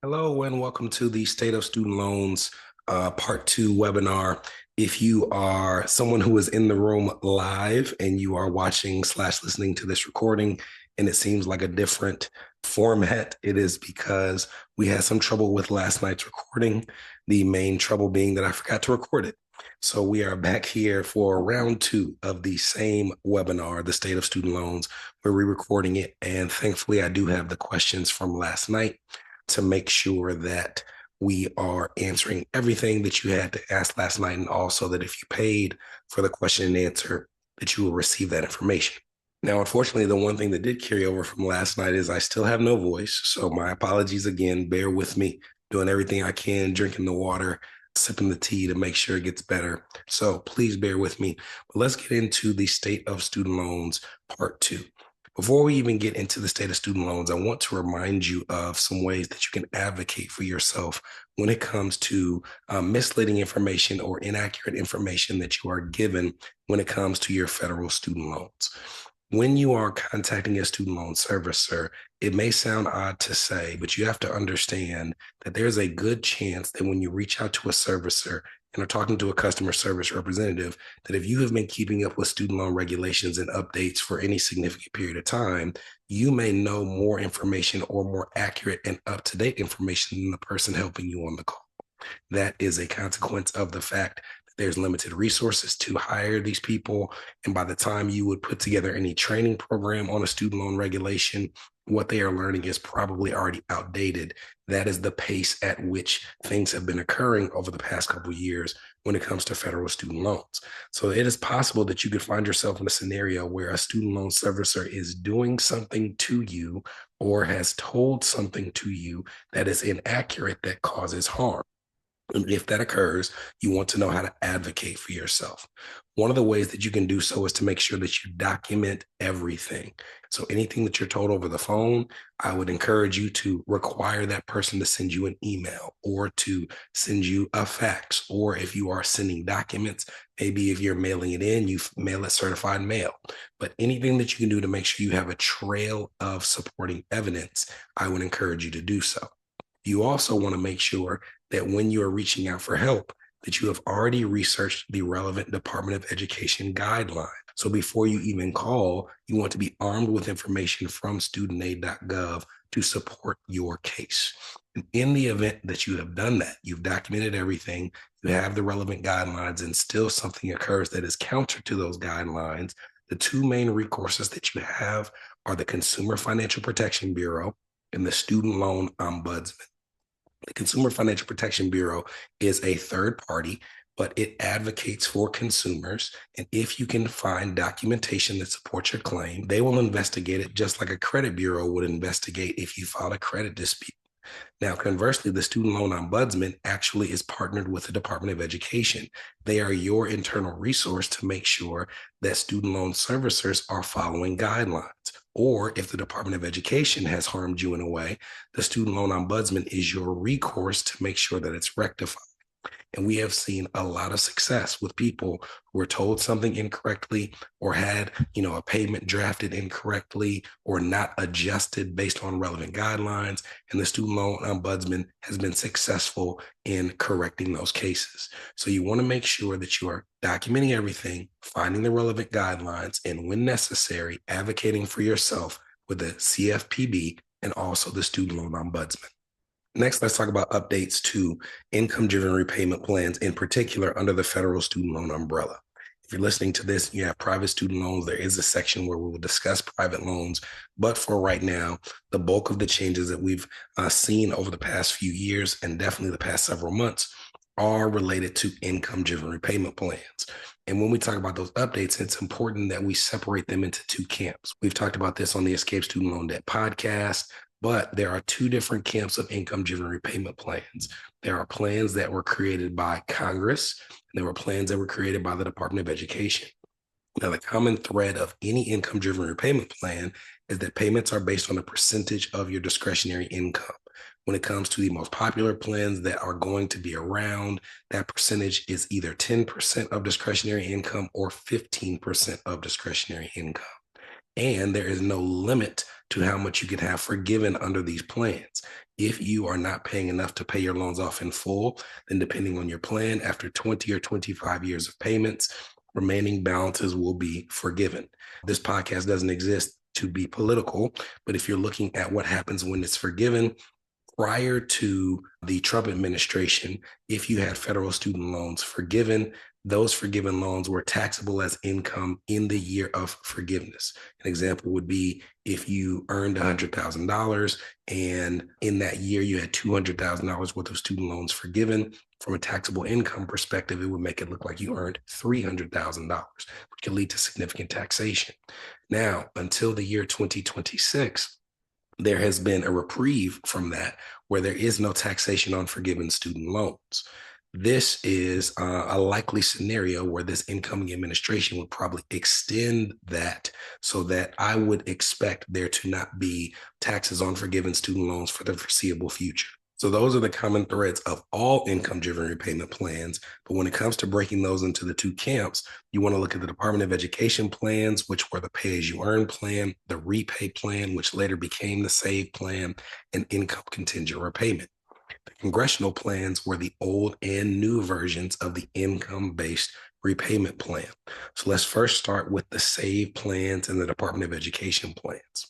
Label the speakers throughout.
Speaker 1: Hello and welcome to the State of Student Loans Part 2 webinar. If you are someone who is in the room live and you are watching slash listening to this recording and it seems like a different format, it is because we had some trouble with last night's recording. The main trouble being that I forgot to record it. So we are back here for round 2 of the same webinar, the State of Student Loans. We're re-recording it, and thankfully I do have the questions from last night to make sure that we are answering everything that you had to ask last night, and also that if you paid for the question and answer, that you will receive that information. Now, unfortunately, the one thing that did carry over from last night is I still have no voice. So my apologies again. Bear with me, doing everything I can, drinking the water, sipping the tea to make sure it gets better. So please bear with me. But let's get into the State of Student Loans Part 2. Before we even get into the state of student loans, I want to remind you of some ways that you can advocate for yourself when it comes to misleading information or inaccurate information that you are given when it comes to your federal student loans. When you are contacting a student loan servicer, it may sound odd to say, but you have to understand that there's a good chance that when you reach out to a servicer and are talking to a customer service representative, that if you have been keeping up with student loan regulations and updates for any significant period of time, you may know more information or more accurate and up-to-date information than the person helping you on the call. That is a consequence of the fact that there's limited resources to hire these people. And by the time you would put together any training program on a student loan regulation, what they are learning is probably already outdated. That is the pace at which things have been occurring over the past couple of years when it comes to federal student loans. So it is possible that you could find yourself in a scenario where a student loan servicer is doing something to you or has told something to you that is inaccurate that causes harm. And if that occurs, you want to know how to advocate for yourself. One of the ways that you can do so is to make sure that you document everything. So anything that you're told over the phone, I would encourage you to require that person to send you an email or to send you a fax. Or if you are sending documents, maybe if you're mailing it in, you mail it certified mail. But anything that you can do to make sure you have a trail of supporting evidence, I would encourage you to do so. You also want to make sure that when you are reaching out for help, that you have already researched the relevant Department of Education guidelines. So before you even call, you want to be armed with information from studentaid.gov to support your case. And in the event that you have done that, you've documented everything, you have the relevant guidelines, and still something occurs that is counter to those guidelines, the two main recourses that you have are the Consumer Financial Protection Bureau and the Student Loan Ombudsman. The Consumer Financial Protection Bureau is a third party, but it advocates for consumers. And if you can find documentation that supports your claim, they will investigate it just like a credit bureau would investigate if you filed a credit dispute. Now, conversely, the Student Loan Ombudsman actually is partnered with the Department of Education. They are your internal resource to make sure that student loan servicers are following guidelines. Or if the Department of Education has harmed you in a way, the Student Loan Ombudsman is your recourse to make sure that it's rectified. And we have seen a lot of success with people who were told something incorrectly or had, a payment drafted incorrectly or not adjusted based on relevant guidelines. And the Student Loan Ombudsman has been successful in correcting those cases. So you want to make sure that you are documenting everything, finding the relevant guidelines, and when necessary, advocating for yourself with the CFPB and also the Student Loan Ombudsman. Next, let's talk about updates to income-driven repayment plans, in particular under the federal student loan umbrella. If you're listening to this, you have private student loans. There is a section where we will discuss private loans. But for right now, the bulk of the changes that we've seen over the past few years and definitely the past several months are related to income-driven repayment plans. And when we talk about those updates, it's important that we separate them into two camps. We've talked about this on the Escape Student Loan Debt podcast. But there are two different camps of income-driven repayment plans. There are plans that were created by Congress, and there were plans that were created by the Department of Education. Now, the common thread of any income-driven repayment plan is that payments are based on a percentage of your discretionary income. When it comes to the most popular plans that are going to be around, that percentage is either 10% of discretionary income or 15% of discretionary income. And there is no limit to how much you can have forgiven under these plans. If you are not paying enough to pay your loans off in full, then depending on your plan, after 20 or 25 years of payments, remaining balances will be forgiven. This podcast doesn't exist to be political, but if you're looking at what happens when it's forgiven, prior to the Trump administration, if you had federal student loans forgiven, those forgiven loans were taxable as income in the year of forgiveness. An example would be if you earned $100,000 and in that year you had $200,000 worth of student loans forgiven. From a taxable income perspective, it would make it look like you earned $300,000, which can lead to significant taxation. Now, until the year 2026, there has been a reprieve from that where there is no taxation on forgiven student loans. This is a likely scenario where this incoming administration would probably extend that so that I would expect there to not be taxes on forgiven student loans for the foreseeable future. So those are the common threads of all income-driven repayment plans. But when it comes to breaking those into the two camps, you want to look at the Department of Education plans, which were the pay-as-you-earn plan, the repay plan, which later became the SAVE plan, and income contingent repayment. The congressional plans were the old and new versions of the income-based repayment plan. So let's first start with the SAVE plans and the Department of Education plans.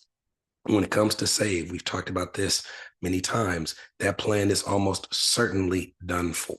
Speaker 1: When it comes to SAVE, we've talked about this many times, that plan is almost certainly done for.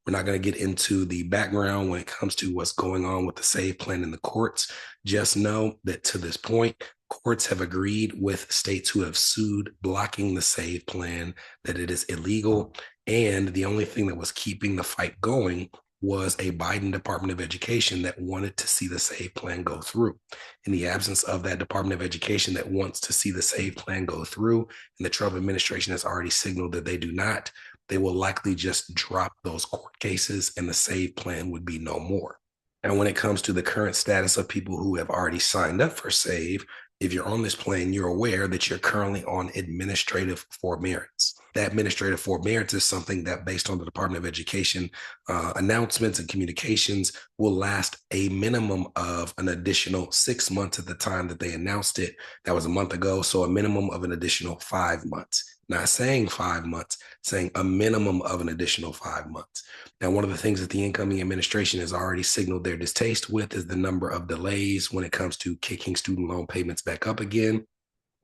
Speaker 1: We're not going to get into the background when it comes to what's going on with the SAVE plan in the courts. Just know that to this point, courts have agreed with states who have sued blocking the SAVE plan that it is illegal. And the only thing that was keeping the fight going was a Biden Department of Education that wanted to see the SAVE plan go through. In the absence of that Department of Education that wants to see the SAVE plan go through, and the Trump administration has already signaled that they do not, they will likely just drop those court cases and the SAVE plan would be no more. And when it comes to the current status of people who have already signed up for SAVE, if you're on this plan, you're aware that you're currently on administrative forbearance. That administrative forbearance is something that, based on the Department of Education announcements and communications, will last a minimum of an additional 6 months at the time that they announced it. That was a month ago, so a minimum of an additional 5 months. Not saying 5 months, saying a minimum of an additional 5 months. Now, one of the things that the incoming administration has already signaled their distaste with is the number of delays when it comes to kicking student loan payments back up again.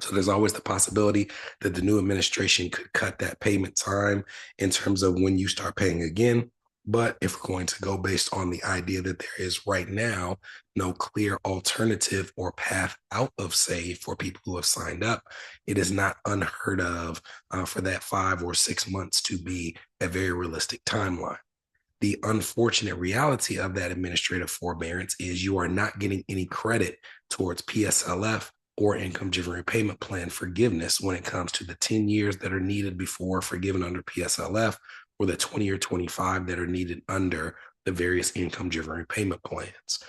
Speaker 1: So there's always the possibility that the new administration could cut that payment time in terms of when you start paying again. But if we're going to go based on the idea that there is right now no clear alternative or path out of SAVE for people who have signed up, it is not unheard of for that 5 or 6 months to be a very realistic timeline. The unfortunate reality of that administrative forbearance is you are not getting any credit towards PSLF or income-driven repayment plan forgiveness when it comes to the 10 years that are needed before forgiven under PSLF or the 20 or 25 that are needed under the various income-driven repayment plans.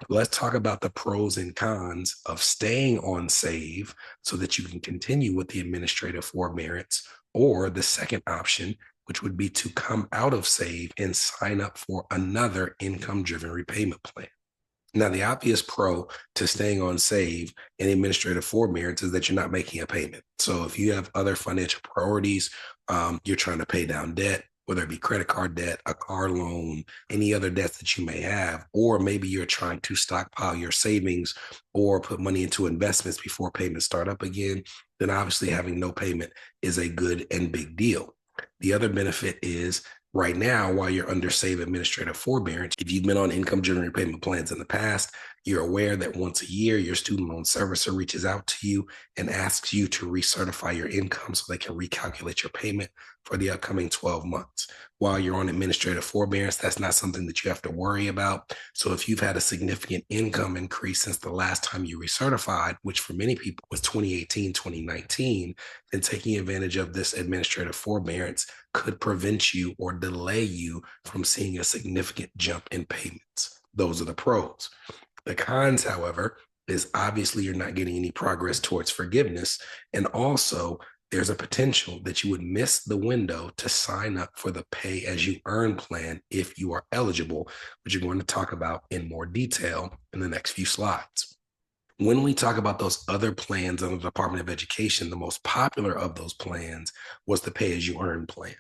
Speaker 1: Let's talk about the pros and cons of staying on SAVE so that you can continue with the administrative forbearance, or the second option, which would be to come out of SAVE and sign up for another income-driven repayment plan. Now, the obvious pro to staying on SAVE and administrative forbearance is that you're not making a payment. So if you have other financial priorities, you're trying to pay down debt, whether it be credit card debt, a car loan, any other debts that you may have, or maybe you're trying to stockpile your savings or put money into investments before payments start up again, then obviously having no payment is a good and big deal. The other benefit is right now, while you're under SAVE administrative forbearance, if you've been on income-driven repayment plans in the past, you're aware that once a year, your student loan servicer reaches out to you and asks you to recertify your income so they can recalculate your payment for the upcoming 12 months. While you're on administrative forbearance, that's not something that you have to worry about. So if you've had a significant income increase since the last time you recertified, which for many people was 2018, 2019, then taking advantage of this administrative forbearance could prevent you or delay you from seeing a significant jump in payments. Those are the pros. The cons, however, is obviously you're not getting any progress towards forgiveness. And also, there's a potential that you would miss the window to sign up for the pay-as-you-earn plan if you are eligible, which you're going to talk about in more detail in the next few slides. When we talk about those other plans under the Department of Education, the most popular of those plans was the pay as you earn plan.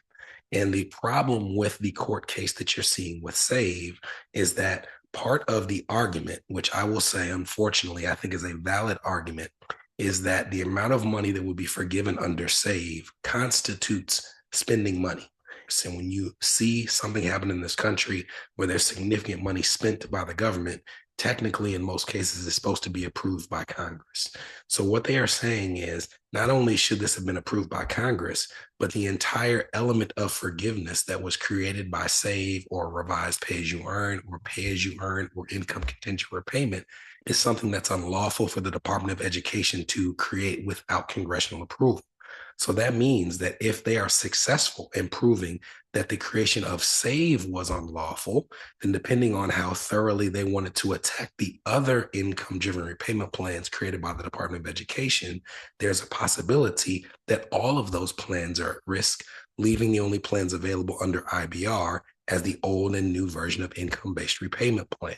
Speaker 1: And the problem with the court case that you're seeing with SAVE is that part of the argument, which I will say, unfortunately, I think is a valid argument, is that the amount of money that would be forgiven under SAVE constitutes spending money. So when you see something happen in this country where there's significant money spent by the government, technically, in most cases, it's supposed to be approved by Congress. So what they are saying is not only should this have been approved by Congress, but the entire element of forgiveness that was created by SAVE or revised pay as you earn or pay as you earn or income contingent repayment is something that's unlawful for the Department of Education to create without congressional approval. So that means that if they are successful in proving that the creation of SAVE was unlawful, then depending on how thoroughly they wanted to attack the other income-driven repayment plans created by the Department of Education, there's a possibility that all of those plans are at risk, leaving the only plans available under IBR as the old and new version of income-based repayment plan.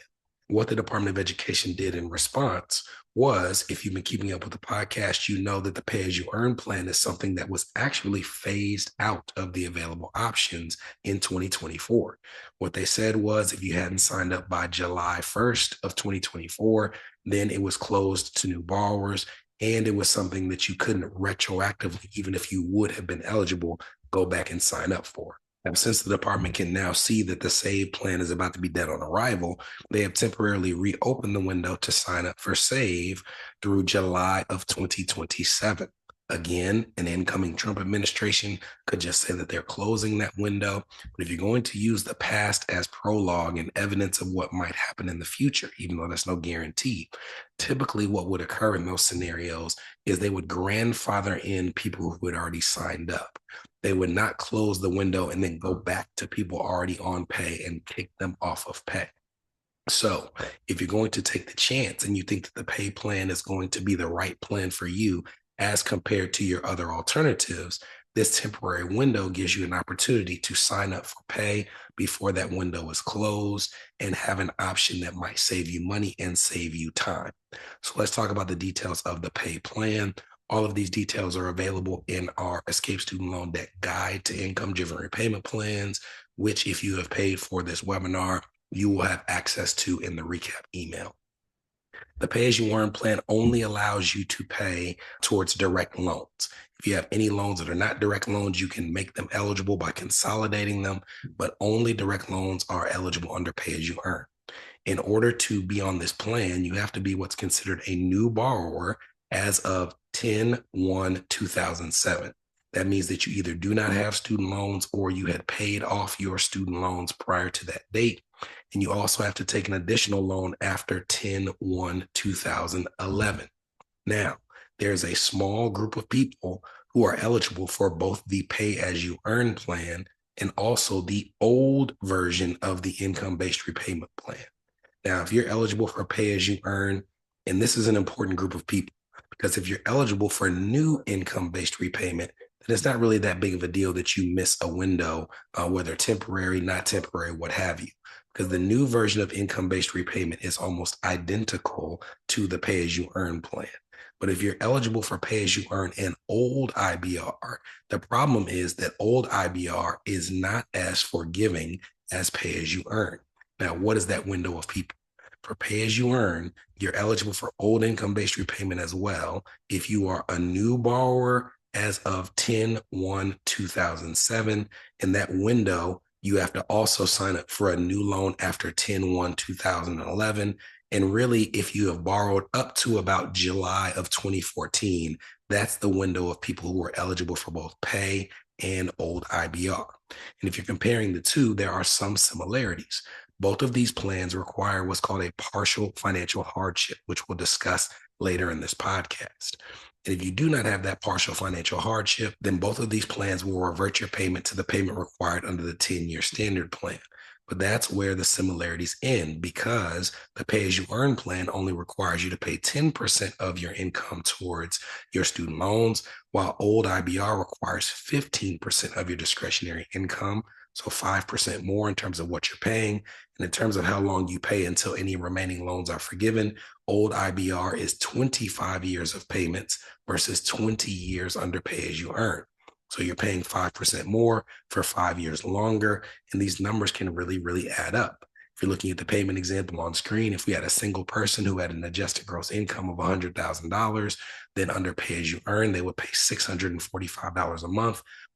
Speaker 1: What the Department of Education did in response was, if you've been keeping up with the podcast, you know that the pay as you earn plan is something that was actually phased out of the available options in 2024. What they said was, if you hadn't signed up by July 1st of 2024, then it was closed to new borrowers. And it was something that you couldn't retroactively, even if you would have been eligible, go back and sign up for. And since the department can now see that the SAVE plan is about to be dead on arrival, they have temporarily reopened the window to sign up for SAVE through July of 2027. Again, an incoming Trump administration could just say that they're closing that window. But if you're going to use the past as prologue and evidence of what might happen in the future, even though there's no guarantee, typically what would occur in those scenarios is they would grandfather in people who had already signed up. They would not close the window and then go back to people already on pay and kick them off of pay. So if you're going to take the chance and you think that the pay plan is going to be the right plan for you as compared to your other alternatives, this temporary window gives you an opportunity to sign up for pay before that window is closed and have an option that might save you money and save you time. So let's talk about the details of the pay plan. All of these details are available in our Escape Student Loan Debt Guide to Income-Driven Repayment Plans, which if you have paid for this webinar, you will have access to in the recap email. The pay-as-you-earn plan only allows you to pay towards direct loans. If you have any loans that are not direct loans, you can make them eligible by consolidating them, but only direct loans are eligible under pay-as-you-earn. In order to be on this plan, you have to be what's considered a new borrower as of 10/1/2007. That means that you either do not have student loans or you had paid off your student loans prior to that date. And you also have to take an additional loan after 10/1/2011. Now, there's a small group of people who are eligible for both the pay as you earn plan and also the old version of the income-based repayment plan. Now, if you're eligible for pay as you earn, and this is an important group of people, because if you're eligible for new income-based repayment, then it's not really that big of a deal that you miss a window, whether temporary, not temporary, what have you. Because the new version of income-based repayment is almost identical to the pay-as-you-earn plan. But if you're eligible for pay-as-you-earn and old IBR, the problem is that old IBR is not as forgiving as pay-as-you-earn. Now, what is that window of people? For pay-as-you-earn, you're eligible for old income-based repayment as well if you are a new borrower as of 10/1/2007. In that window, you have to also sign up for a new loan after 10/1/2011. And really, if you have borrowed up to about July of 2014, that's the window of people who are eligible for both pay and old IBR. And if you're comparing the two, there are some similarities. Both of these plans require what's called a partial financial hardship, which we'll discuss later in this podcast. And if you do not have that partial financial hardship, then both of these plans will revert your payment to the payment required under the 10-year standard plan. But that's where the similarities end, because the pay as you earn plan only requires you to pay 10% of your income towards your student loans, while old IBR requires 15% of your discretionary income. So 5% more in terms of what you're paying. And in terms of how long you pay until any remaining loans are forgiven, old IBR is 25 years of payments versus 20 years under pay as you earn. So you're paying 5% more for 5 years longer. And these numbers can really, really add up. If you're looking at the payment example on screen, if we had a single person who had an adjusted gross income of $100,000, then under pay as you earn, they would pay $645 a month.